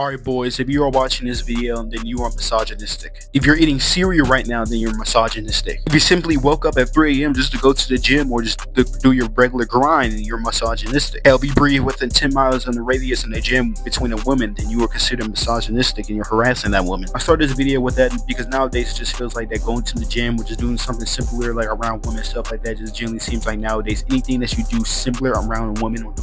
Alright boys, if you are watching this video, then you are misogynistic. If you're eating cereal right now, then you're misogynistic. If you simply woke up at 3 a.m. just to go to the gym or just to do your regular grind, then you're misogynistic. Hell, if you breathe within 10 miles in the radius in the gym between a woman, then you are considered misogynistic and you're harassing that woman. I started this video with that because nowadays it just feels like that going to the gym or just doing something simpler like around women, stuff like that, just generally seems like nowadays anything that you do simpler around a woman or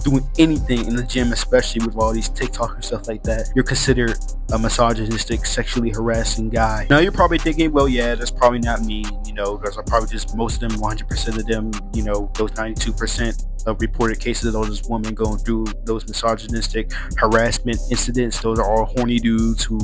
doing anything in the gym, especially with all these TikTok and stuff like that, you're considered a misogynistic, sexually harassing guy. Now you're probably thinking, well, yeah, that's probably not me, because I probably just, most of them, 100% of them, those 92% of reported cases of those women going through those misogynistic harassment incidents, those are all horny dudes who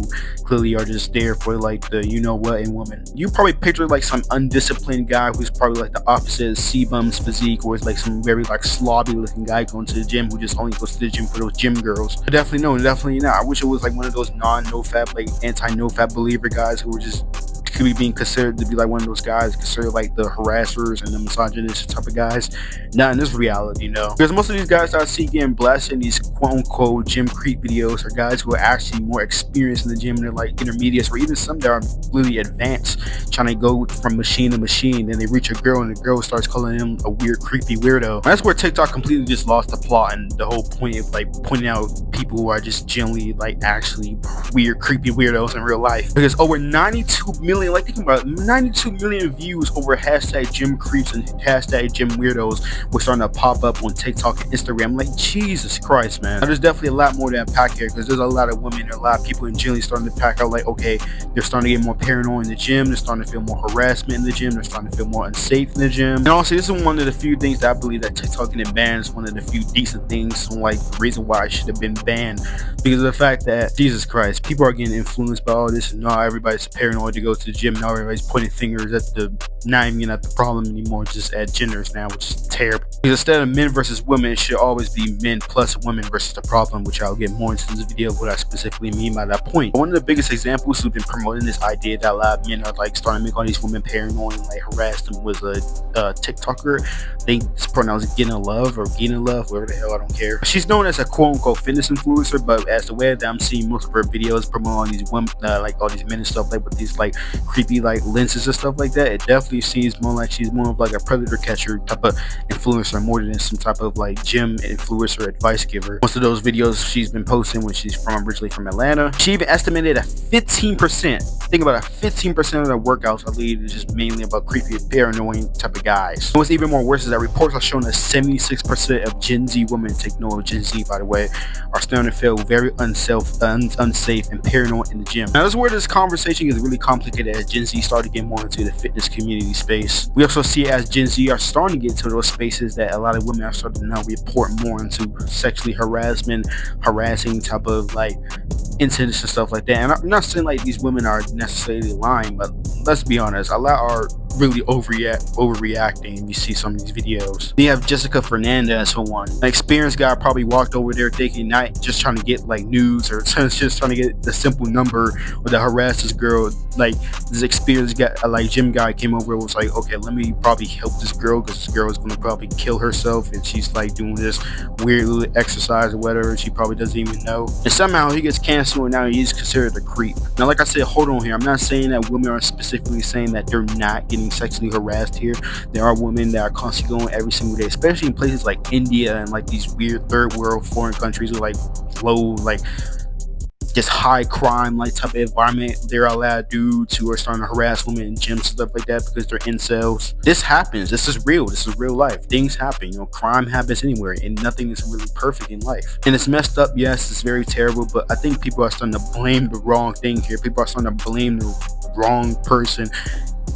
clearly are just there for like the what in women. You probably picture like some undisciplined guy who's probably like the opposite of C-bum's physique, or is like some very like slobby looking guy going to the gym who just only goes to the gym for those gym girls. But definitely no, definitely not. I wish it was like one of those no-fap, like anti-no-fap believer guys who were just could be being considered to be like one of those guys considered like the harassers and the misogynistic type of guys. Not in this reality, because most of these guys that I see getting blasted in these quote-unquote gym creep videos are guys who are actually more experienced in the gym, and they're like intermediates or even some that are really advanced, trying to go from machine to machine. Then they reach a girl and the girl starts calling them a weird, creepy weirdo. That's where TikTok completely just lost the plot and the whole point of like pointing out people who are just generally like actually weird, creepy weirdos in real life. Because over 92 million, like thinking about 92 million views over hashtag gym creeps and hashtag gym weirdos were starting to pop up on TikTok and Instagram. Like, Jesus Christ, man. Now, there's definitely a lot more to unpack here, because there's a lot of women and a lot of people in generally starting to pack out like, okay, they're starting to get more paranoid in the gym, they're starting to feel more harassment in the gym, they're starting to feel more unsafe in the gym. And also, this is one of the few things that I believe that TikTok getting banned is one of the few decent things, like the reason why it should have been banned, because of the fact that, Jesus Christ, people are getting influenced by all this, and now everybody's paranoid to go to the gym, now everybody's pointing fingers at not even at the problem anymore, just at genders now, which is terrible. Because instead of men versus women, it should always be men plus women versus the problem, which I'll get more into this video of what I specifically mean by that point. One of the biggest examples who've been promoting this idea that a lot of men are like starting to make all these women paranoid and like harass them was a TikToker. I think it's pronounced Getting Love or Getting Love, whatever the hell, I don't care. She's known as a quote-unquote fitness influencer, but as the way that I'm seeing most of her videos promoting these women, like all these men and stuff, like with these like creepy like lenses and stuff like that, it definitely seems more like she's more of like a predator catcher type of influencer more than some type of like gym influencer advice giver. Most of those videos she's been posting when she's originally from Atlanta, she even estimated a 15%, think about it, 15% of the workouts I lead is just mainly about creepy, paranoid type of guys. And what's even more worse is that reports are showing that 76% of Gen Z women, take note of Gen Z by the way, are starting to feel very unsafe and paranoid in the gym. Now this is where this conversation gets really complicated as Gen Z started to get more into the fitness community space. We also see as Gen Z are starting to get into those spaces that a lot of women are starting to now report more into sexually harassing type of like incidents and stuff like that. And I'm not saying like these women are necessarily lying, but let's be honest, a lot are really overreacting, and you see some of these videos. You have Jessica Fernandez for one, an experienced guy probably walked over there thinking not just trying to get like news or just trying to get the simple number or to harass this girl. Like this experienced guy, like gym guy, came over and was like, okay, let me probably help this girl because this girl is going to probably kill herself, and she's like doing this weird little exercise or whatever she probably doesn't even know, and somehow he gets canceled and now he's considered a creep. Now like I said, hold on here, I'm not saying that women are specifically saying that they're not getting sexually harassed here. There are women that are constantly going every single day, especially in places like India and like these weird third world foreign countries with like low, like just high crime like type of environment. There are a lot of dudes who are starting to harass women in gyms and stuff like that because they're incels. This happens. This is real. This is real life. Things happen. Crime happens anywhere, and nothing is really perfect in life. And it's messed up. Yes, it's very terrible. But I think people are starting to blame the wrong thing here. People are starting to blame the wrong person,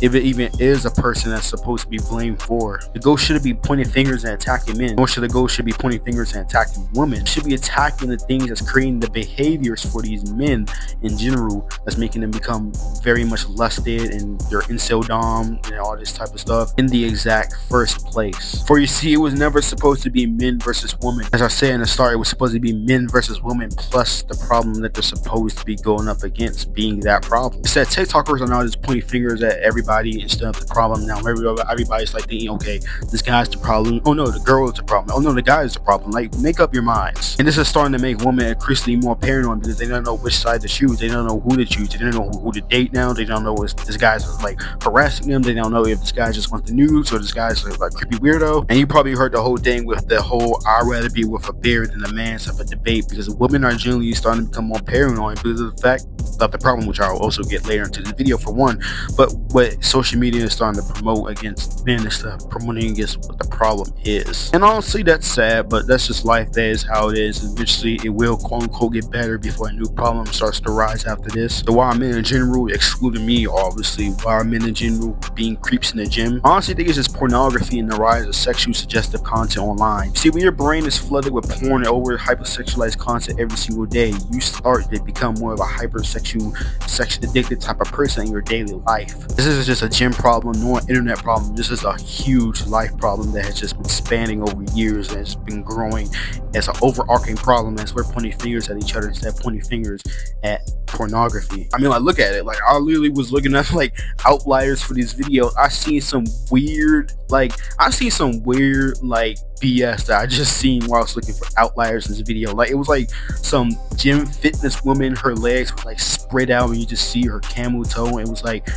if it even is a person that's supposed to be blamed for. The goal shouldn't be pointing fingers and attacking men, nor should the goal should be pointing fingers and attacking women. It should be attacking the things that's creating the behaviors for these men in general that's making them become very much lusted and they're incel dom and all this type of stuff in the exact first place. For you see, it was never supposed to be men versus women. As I said in the start, it was supposed to be men versus women plus the problem that they're supposed to be going up against being that problem. Instead, TikTokers are now just pointing fingers at everybody everybody instead of the problem. Now everybody's like thinking, okay, this guy's the problem. Oh no, the girl is the problem. Oh no, the guy is the problem. Like, make up your minds. And this is starting to make women increasingly more paranoid because they don't know which side to choose. They don't know who to choose. They don't know who to date now. They don't know if this guy's like harassing them. They don't know if this guy just wants the news or this guy's like a creepy weirdo. And you probably heard the whole thing with the whole "I'd rather be with a bear than a man" type of debate, because women are generally starting to become more paranoid because of the fact of the problem, which I'll also get later into the video for one. But what social media is starting to promote against men is promoting against what the problem is. And honestly, that's sad, but that's just life. That is how it is. Eventually, it will quote unquote get better before a new problem starts to rise after this. So while men in general, excluding me obviously, while men in general being creeps in the gym, I honestly think it's just pornography and the rise of sexual suggestive content online. See, when your brain is flooded with porn and over hypersexualized content every single day, you start to become more of a hypersexual, sex addicted type of person in your daily life. This is just a gym problem, nor an internet problem. This is a huge life problem that has just been spanning over years and has been growing as an overarching problem as we're pointing fingers at each other instead of pointing fingers at pornography. I mean, like, look at it. Like, I literally was looking at like outliers for these videos. I seen some weird BS that I just seen while I was looking for outliers in this video. Like, it was like some gym fitness woman, her legs were like spread out and you just see her camel toe, and it was like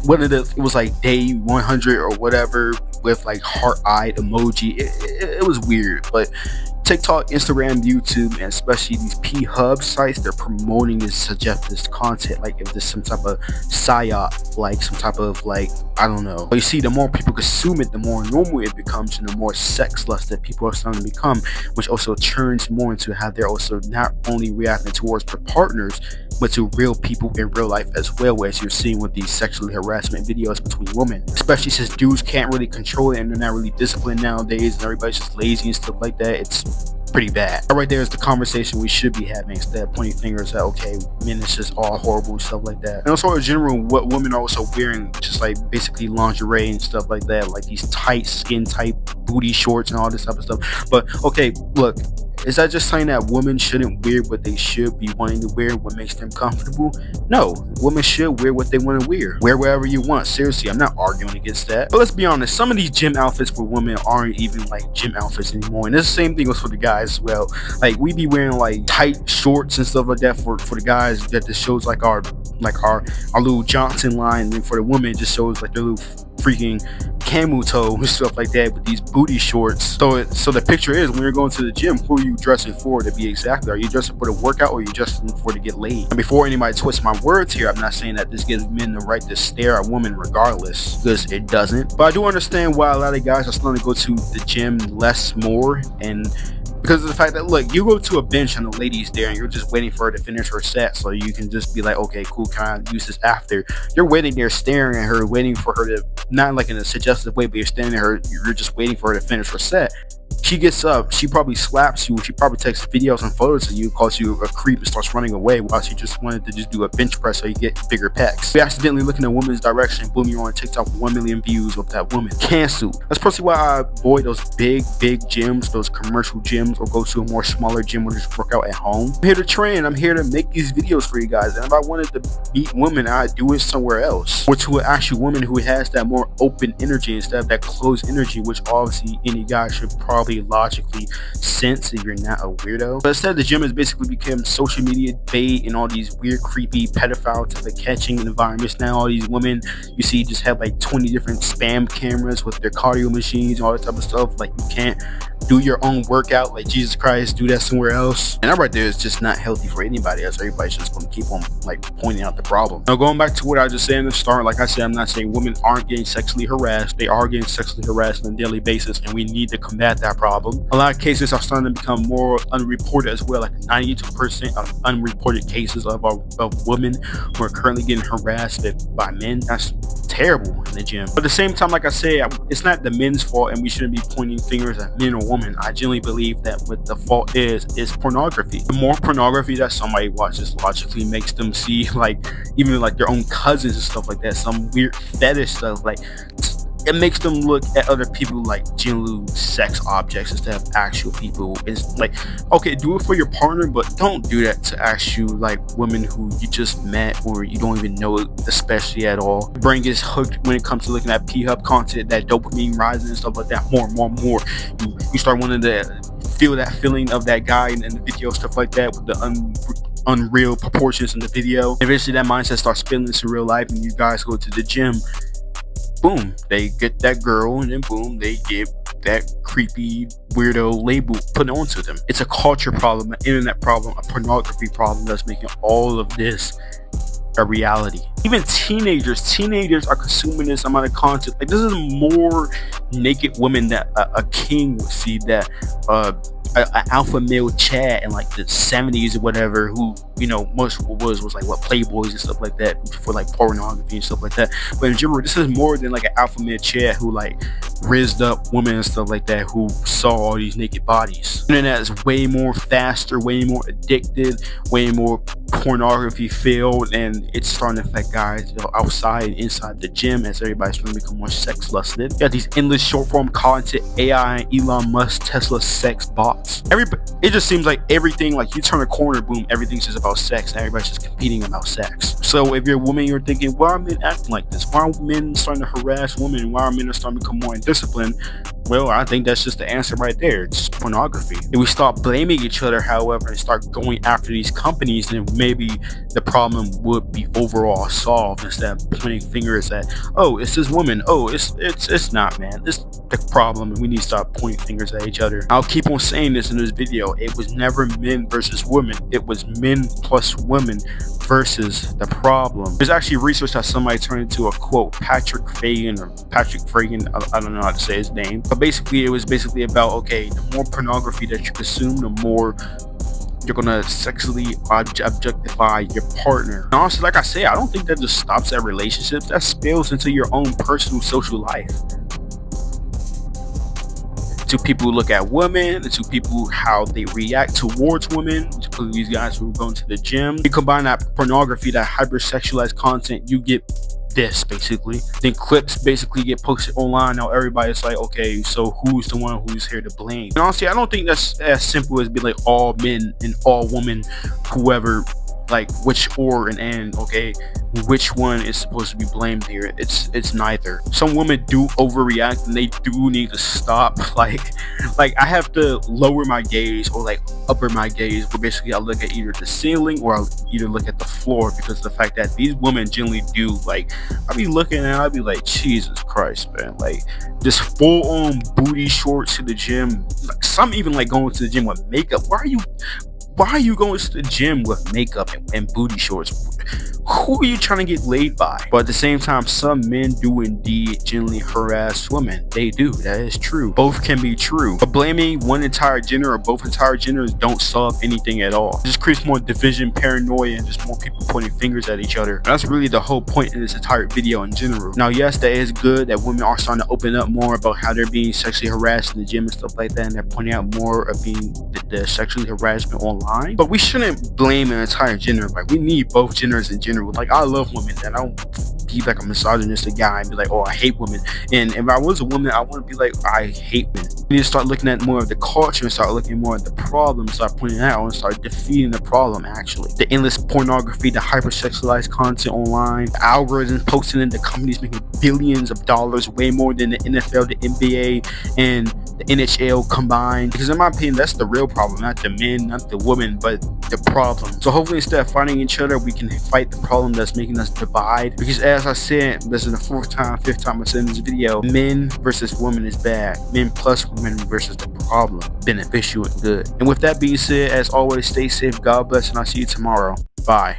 it was like day 100 or whatever with like heart-eyed emoji. It was weird, but TikTok, Instagram, YouTube, and especially these P-Hub sites, they're promoting this suggestive content like if there's some type of psyop, like some type of like, I don't know. But you see, the more people consume it, the more normal it becomes and the more sex lust that people are starting to become, which also turns more into how they're also not only reacting towards their partners, but to real people in real life as well, as you're seeing with these sexually harassment videos between women, especially since dudes can't really control it and they're not really disciplined nowadays and everybody's just lazy and stuff like that. It's pretty bad. Right there is the conversation we should be having instead of pointing fingers at, okay, men is just all horrible and stuff like that. And also in general, what women are also wearing, just like basically lingerie and stuff like that, like these tight skin tight booty shorts and all this type of stuff. But okay, look, is that just saying that women shouldn't wear what they should be wanting to wear, what makes them comfortable? No, women should wear what they want to wear. Wear wherever you want. Seriously, I'm not arguing against that. But let's be honest, some of these gym outfits for women aren't even like gym outfits anymore. And this same thing goes for the guys as well. Like, we be wearing like tight shorts and stuff like that for the guys, that just shows like our little Johnson line, and then for the women it just shows like their little freaking camel toe and stuff like that with these booty shorts. So the picture is, when you're going to the gym, who are you dressing for to be exactly? Are you dressing for the workout, or are you dressing for to get laid? And before anybody twists my words here, I'm not saying that this gives men the right to stare at women regardless, because it doesn't. But I do understand why a lot of guys are starting to go to the gym less more, and because of the fact that, look, you go to a bench and the lady's there and you're just waiting for her to finish her set so you can just be like, okay, cool, can I use this after? You're waiting there staring at her, waiting for her to, not like in a suggestive way, but you're standing there, you're just waiting for her to finish her set. She gets up, she probably slaps you, she probably takes videos and photos of you, calls you a creep, and starts running away while she just wanted to just do a bench press so you get bigger pecs. You accidentally look in a woman's direction, boom, you're on TikTok with 1 million views of that woman. Cancelled. That's personally why I avoid those big gyms, those commercial gyms, or go to a more smaller gym where just work out at home. I'm here to train, I'm here to make these videos for you guys, and if I wanted to meet women, I'd do it somewhere else, or to an actual woman who has that more open energy instead of that closed energy, which obviously any guy should probably logically sense if you're not a weirdo. But instead, the gym has basically become social media bait and all these weird, creepy, pedophile type of catching environments. Now all these women you see just have like 20 different spam cameras with their cardio machines and all that type of stuff. Like, you can't do your own workout, like, Jesus Christ, do that somewhere else. And that right there is just not healthy for anybody else. Everybody's just going to keep on like pointing out the problem. Now, going back to what I just said in the start, like I said, I'm not saying women aren't getting sexually harassed. They are getting sexually harassed on a daily basis, and we need to combat that problem. A lot of cases are starting to become more unreported as well. Like 92% of unreported cases of women who are currently getting harassed by men. That's terrible in the gym. But at the same time, like I said, it's not the men's fault, and we shouldn't be pointing fingers at men or women. I genuinely believe that what the fault is pornography. The more pornography that somebody watches logically makes them see, like, even like their own cousins and stuff like that, some weird fetish stuff. Like, it makes them look at other people like general sex objects instead of actual people. It's like, okay, do it for your partner, but don't do that to actual like women who you just met or you don't even know, especially at all. Your brain gets hooked when it comes to looking at p-hub content, that dopamine rising and stuff like that. More. You start wanting to feel that feeling of that guy in the video, stuff like that, with the unreal proportions in the video. Eventually that mindset starts spilling into real life, and you guys go to the gym. Boom, they get that girl, and then boom, they get that creepy weirdo label put onto them. It's a culture problem, an internet problem, a pornography problem that's making all of this a reality. Even teenagers are consuming this amount of content. Like, this is more naked women that a king would see, that an alpha male Chad in like the 70s or whatever, who, you know, most was like what, Playboys and stuff like that, for like pornography and stuff like that. But in general, this is more than like an alpha male Chad who like rizzed up women and stuff like that, who saw all these naked bodies. Internet is way more faster, way more addicted, way more pornography filled, and it's starting to affect guys, you know, outside and inside the gym, as everybody's trying to become more sex lusted. You got these endless short form content, AI, Elon Musk, Tesla sex bots. It just seems like everything, like you turn a corner, boom, everything's just about sex, and everybody's just competing about sex. So if you're a woman, you're thinking, why are men acting like this? Why are men starting to harass women? Why are men starting to become more indisciplined? Well, I think that's just the answer right there. It's pornography. If we stop blaming each other, however, and start going after these companies, then maybe the problem would be overall solved, instead of pointing fingers at, oh, it's this woman. Oh, it's not, man. It's the problem, and we need to stop pointing fingers at each other. I'll keep on saying this in this video. It was never men versus women. It was men plus women versus the problem. There's actually research that somebody turned into a quote, Patrick Fagan, I don't know how to say his name, but basically it was basically about, okay, the more pornography that you consume, the more you're gonna sexually objectify your partner. And honestly, like I say, I don't think that just stops at relationships. That spills into your own personal social life. To people who look at women, to people how they react towards women, to these guys who go into the gym. You combine that pornography, that hypersexualized content, you get this basically. Then clips basically get posted online. Now everybody's like, okay, so who's the one who's here to blame? And honestly, I don't think that's as simple as be like all men and all women, whoever, like which or and okay, which one is supposed to be blamed here. It's neither. Some women do overreact, and they do need to stop. Like I have to lower my gaze, or like upper my gaze, where basically I look at either the ceiling or I'll either look at the floor, because of the fact that these women generally do, like, I'll be looking and I'll be like, Jesus Christ, man, like this full on booty shorts to the gym. Like, some even like going to the gym with makeup. Why are you going to the gym with makeup and booty shorts? Who are you trying to get laid by? But at the same time, some men do indeed generally harass women. They do. That is true. Both can be true. But blaming one entire gender or both entire genders don't solve anything at all. It just creates more division, paranoia, and just more people pointing fingers at each other. And that's really the whole point in this entire video in general. Now, yes, that is good that women are starting to open up more about how they're being sexually harassed in the gym and stuff like that, and they're pointing out more of being the sexually harassment online. But we shouldn't blame an entire gender. Like, we need both genders in general. Like, I love women, and I don't be like a misogynistic guy and be like, oh, I hate women. And if I was a woman, I want to be like, I hate men. We need to start looking at more of the culture and start looking more at the problem, start pointing out and start defeating the problem. Actually, the endless pornography, the hypersexualized content online, the algorithms posting in, the companies making billions of dollars, way more than the NFL, the NBA, and the NHL combined. Because in my opinion, that's the real problem, not the men, not the women, but the problem. So hopefully, instead of fighting each other, we can fight the problem that's making us divide. Because as I said, this is the fifth time I said in this video, men versus women is bad. Men plus women versus the problem, beneficial and good. And with that being said, as always, stay safe, God bless, and I'll see you tomorrow. Bye.